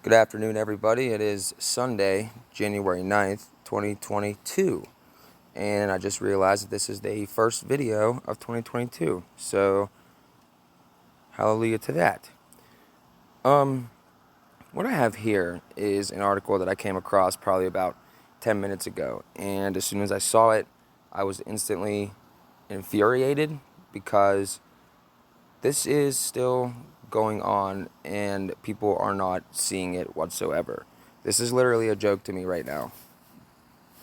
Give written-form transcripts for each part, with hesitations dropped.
Good afternoon, everybody. It is Sunday, January 9th, 2022. And I just realized that this is the first video of 2022. So, hallelujah to that. What I have here is an article that I came across probably about 10 minutes ago. And as soon as I saw it, I was instantly infuriated because this is still going on and people are not seeing it whatsoever. This is literally a joke to me right now.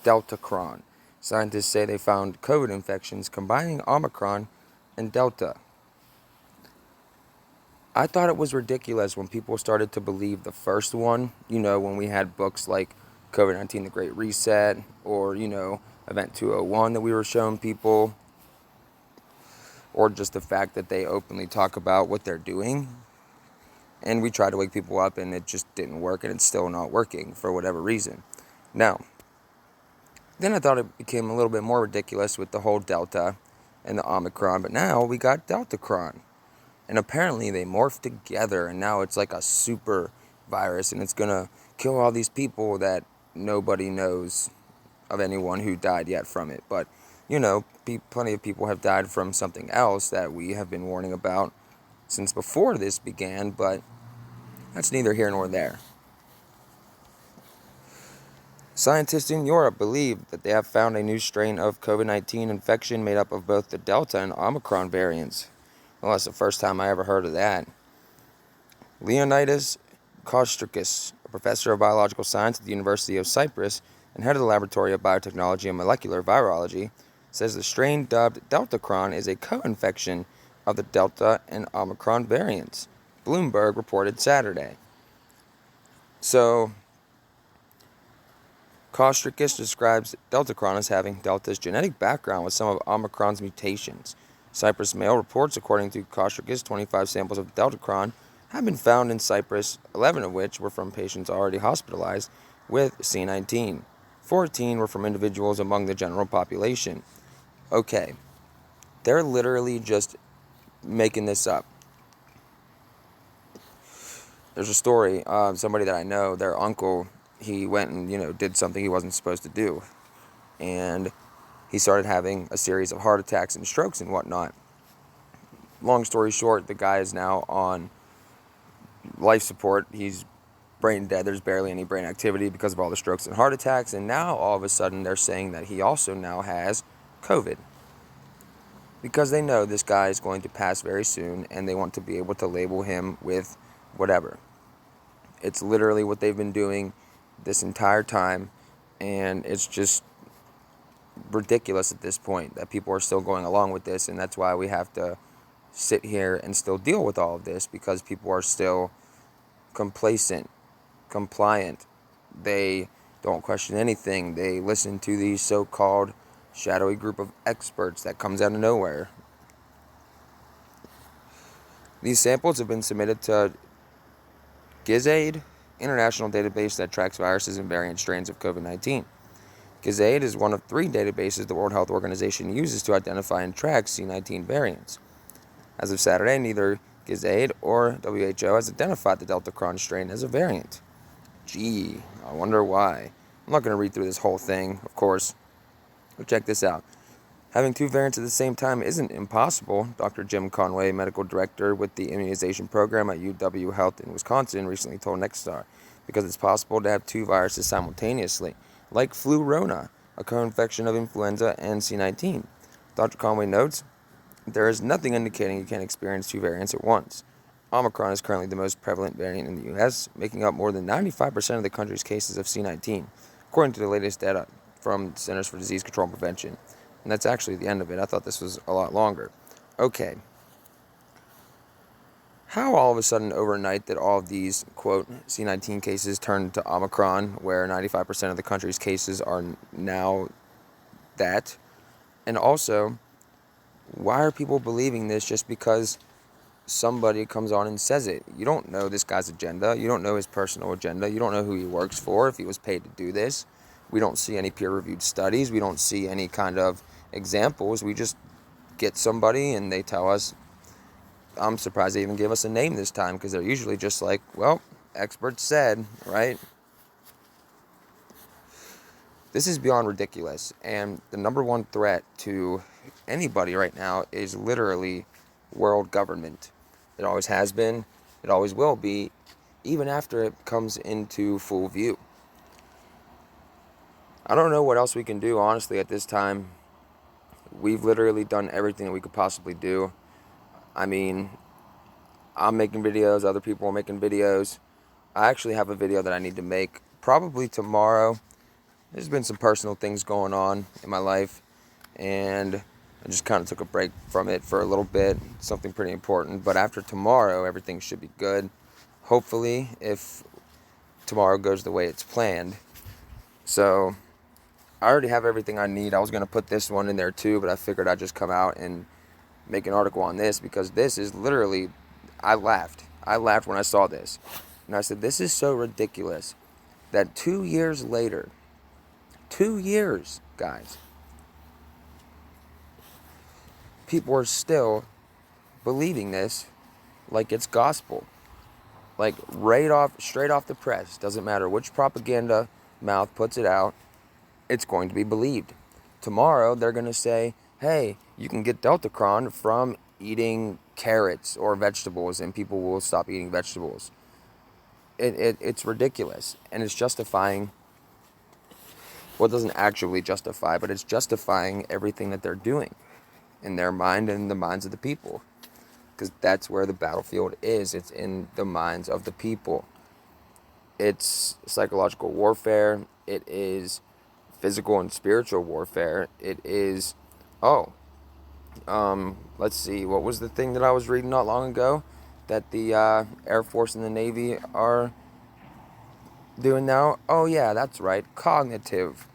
Deltacr0n. Scientists say they found COVID infections combining Omicron and Delta. I thought it was ridiculous when people started to believe the first one, when we had books like COVID-19, The Great Reset, or, Event 201 that we were showing people, or just the fact that they openly talk about what they're doing. And we tried to wake people up and it just didn't work, and it's still not working for whatever reason. Now, then I thought it became a little bit more ridiculous with the whole Delta and the Omicron, but now we got Deltacr0n. And apparently they morphed together, and now it's like a super virus, and it's going to kill all these people that nobody knows of anyone who died yet from it. But, plenty of people have died from something else that we have been warning about since before this began, but that's neither here nor there. Scientists in Europe believe that they have found a new strain of COVID-19 infection made up of both the Delta and Omicron variants. Well, that's the first time I ever heard of that. Leonidas Kostrikis, a professor of biological science at the University of Cyprus and head of the Laboratory of Biotechnology and Molecular Virology, says the strain dubbed Deltacr0n is a co-infection of the Delta and Omicron variants, Bloomberg reported Saturday. So, Kostrikis describes Deltacr0n as having Delta's genetic background with some of Omicron's mutations. Cyprus Mail reports, according to Kostrikis, 25 samples of Deltacr0n have been found in Cyprus, 11 of which were from patients already hospitalized with C-19. 14 were from individuals among the general population. Okay, they're literally just making this up. There's a story, somebody that I know, their uncle, he went and, did something he wasn't supposed to do. And he started having a series of heart attacks and strokes and whatnot. Long story short, the guy is now on life support. He's brain dead. There's barely any brain activity because of all the strokes and heart attacks. And now, all of a sudden, they're saying that he also now has COVID. Because they know this guy is going to pass very soon, and they want to be able to label him with whatever. It's literally what they've been doing this entire time, and it's just ridiculous at this point that people are still going along with this, and that's why we have to sit here and still deal with all of this, because people are still complacent, compliant. They don't question anything. They listen to these so-called shadowy group of experts that comes out of nowhere. These samples have been submitted to GISAID, international database that tracks viruses and variant strains of COVID-19. GISAID is one of 3 databases the World Health Organization uses to identify and track C-19 variants. As of Saturday, neither GISAID or WHO has identified the Deltacr0n strain as a variant. Gee, I wonder why. I'm not going to read through this whole thing, of course. But check this out. Having 2 variants at the same time isn't impossible, Dr. Jim Conway, medical director with the immunization program at UW Health in Wisconsin, recently told Nexstar, because it's possible to have 2 viruses simultaneously, like flu-rona, a co-infection of influenza and C-19. Dr. Conway notes, there is nothing indicating you can experience 2 variants at once. Omicron is currently the most prevalent variant in the U.S., making up more than 95% of the country's cases of C-19, according to the latest data from Centers for Disease Control and Prevention. And that's actually the end of it. I thought this was a lot longer. Okay. How all of a sudden overnight did all of these, quote, C-19 cases turn to Omicron, where 95% of the country's cases are now that? And also, why are people believing this just because somebody comes on and says it? You don't know this guy's agenda. You don't know his personal agenda. You don't know who he works for, if he was paid to do this. We don't see any peer-reviewed studies. We don't see any kind of examples. We just get somebody and they tell us. I'm surprised they even give us a name this time, because they're usually just like, well, experts said, right? This is beyond ridiculous. And the number one threat to anybody right now is literally world government. It always has been. It always will be, even after it comes into full view. I don't know what else we can do, honestly, at this time. We've literally done everything that we could possibly do. I mean, I'm making videos, other people are making videos. I actually have a video that I need to make probably tomorrow. There's been some personal things going on in my life, and I just kind of took a break from it for a little bit, something pretty important. But after tomorrow, everything should be good. Hopefully, if tomorrow goes the way it's planned. So, I already have everything I need. I was going to put this one in there too, but I figured I'd just come out and make an article on this, because this is literally, I laughed. I laughed when I saw this. And I said, this is so ridiculous that 2 years later, 2 years, guys, people are still believing this like it's gospel. Like straight off the press. Doesn't matter which propaganda mouth puts it out, it's going to be believed. Tomorrow, they're going to say, hey, you can get Deltacr0n from eating carrots or vegetables, and people will stop eating vegetables. It's ridiculous, and it's justifying, well, it doesn't actually justify, but it's justifying everything that they're doing in their mind and in the minds of the people, because that's where the battlefield is. It's in the minds of the people. It's psychological warfare. It is physical and spiritual warfare. It is, let's see, what was the thing that I was reading not long ago that the Air Force and the Navy are doing now? Oh yeah, that's right, cognitive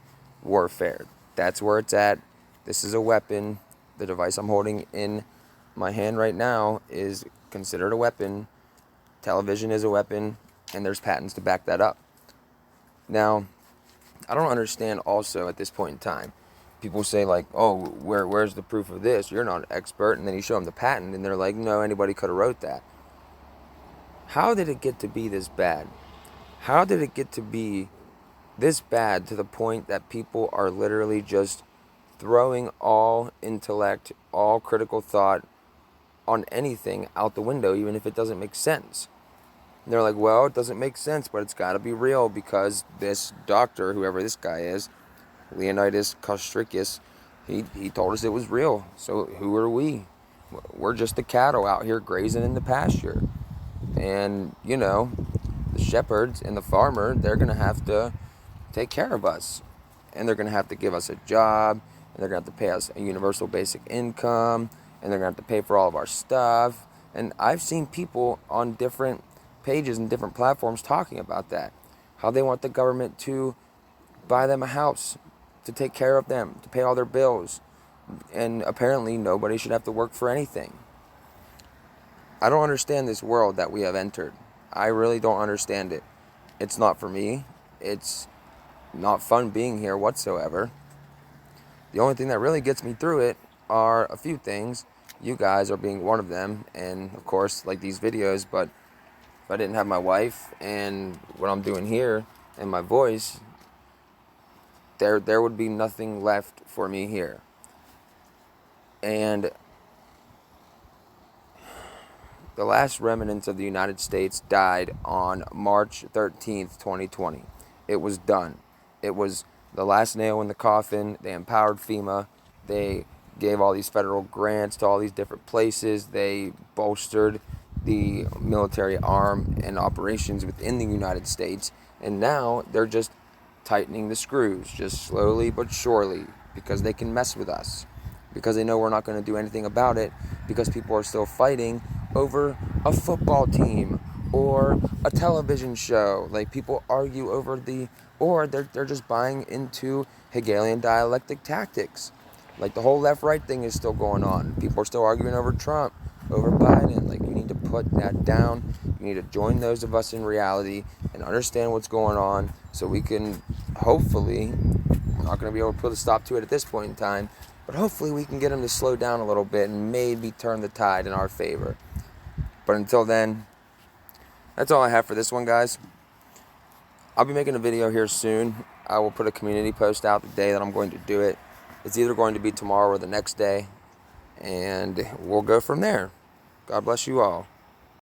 warfare. That's where it's at. This is a weapon. The device I'm holding in my hand right now is considered a weapon. Television is a weapon, and there's patents to back that up. Now, I don't understand also at this point in time. People say like, oh, where's the proof of this? You're not an expert. And then you show them the patent, and they're like, no, anybody could have wrote that. How did it get to be this bad? How did it get to be this bad to the point that people are literally just throwing all intellect, all critical thought on anything out the window, even if it doesn't make sense? And they're like, well, it doesn't make sense, but it's got to be real because this doctor, whoever this guy is, Leonidas Kostrikis, he told us it was real. So who are we? We're just the cattle out here grazing in the pasture. And, the shepherds and the farmer, they're going to have to take care of us. And they're going to have to give us a job. And they're going to have to pay us a universal basic income. And they're going to have to pay for all of our stuff. And I've seen people on different pages and different platforms talking about that. How they want the government to buy them a house, to take care of them, to pay all their bills. And apparently nobody should have to work for anything. I don't understand this world that we have entered. I really don't understand it. It's not for me. It's not fun being here whatsoever. The only thing that really gets me through it are a few things. You guys are being one of them. And of course, like these videos. But if I didn't have my wife and what I'm doing here and my voice, there would be nothing left for me here. And the last remnants of the United States died on March 13th, 2020. It was done. It was the last nail in the coffin. They empowered FEMA. They gave all these federal grants to all these different places. They bolstered the military arm and operations within the United States. And now they're just tightening the screws, just slowly but surely, because they can mess with us. Because they know we're not going to do anything about it, because people are still fighting over a football team or a television show. Like, people argue over or they're just buying into Hegelian dialectic tactics. Like, the whole left-right thing is still going on. People are still arguing over Trump, over Biden. Like, you need to put that down. You need to join those of us in reality and understand what's going on, so we can hopefully, we're not going to be able to put a stop to it at this point in time, but hopefully we can get them to slow down a little bit and maybe turn the tide in our favor. But until then, That's all I have for this one, guys. I'll be making a video here soon. I will put a community post out the day that I'm going to do it. It's either going to be tomorrow or the next day, and we'll go from there. God bless you all.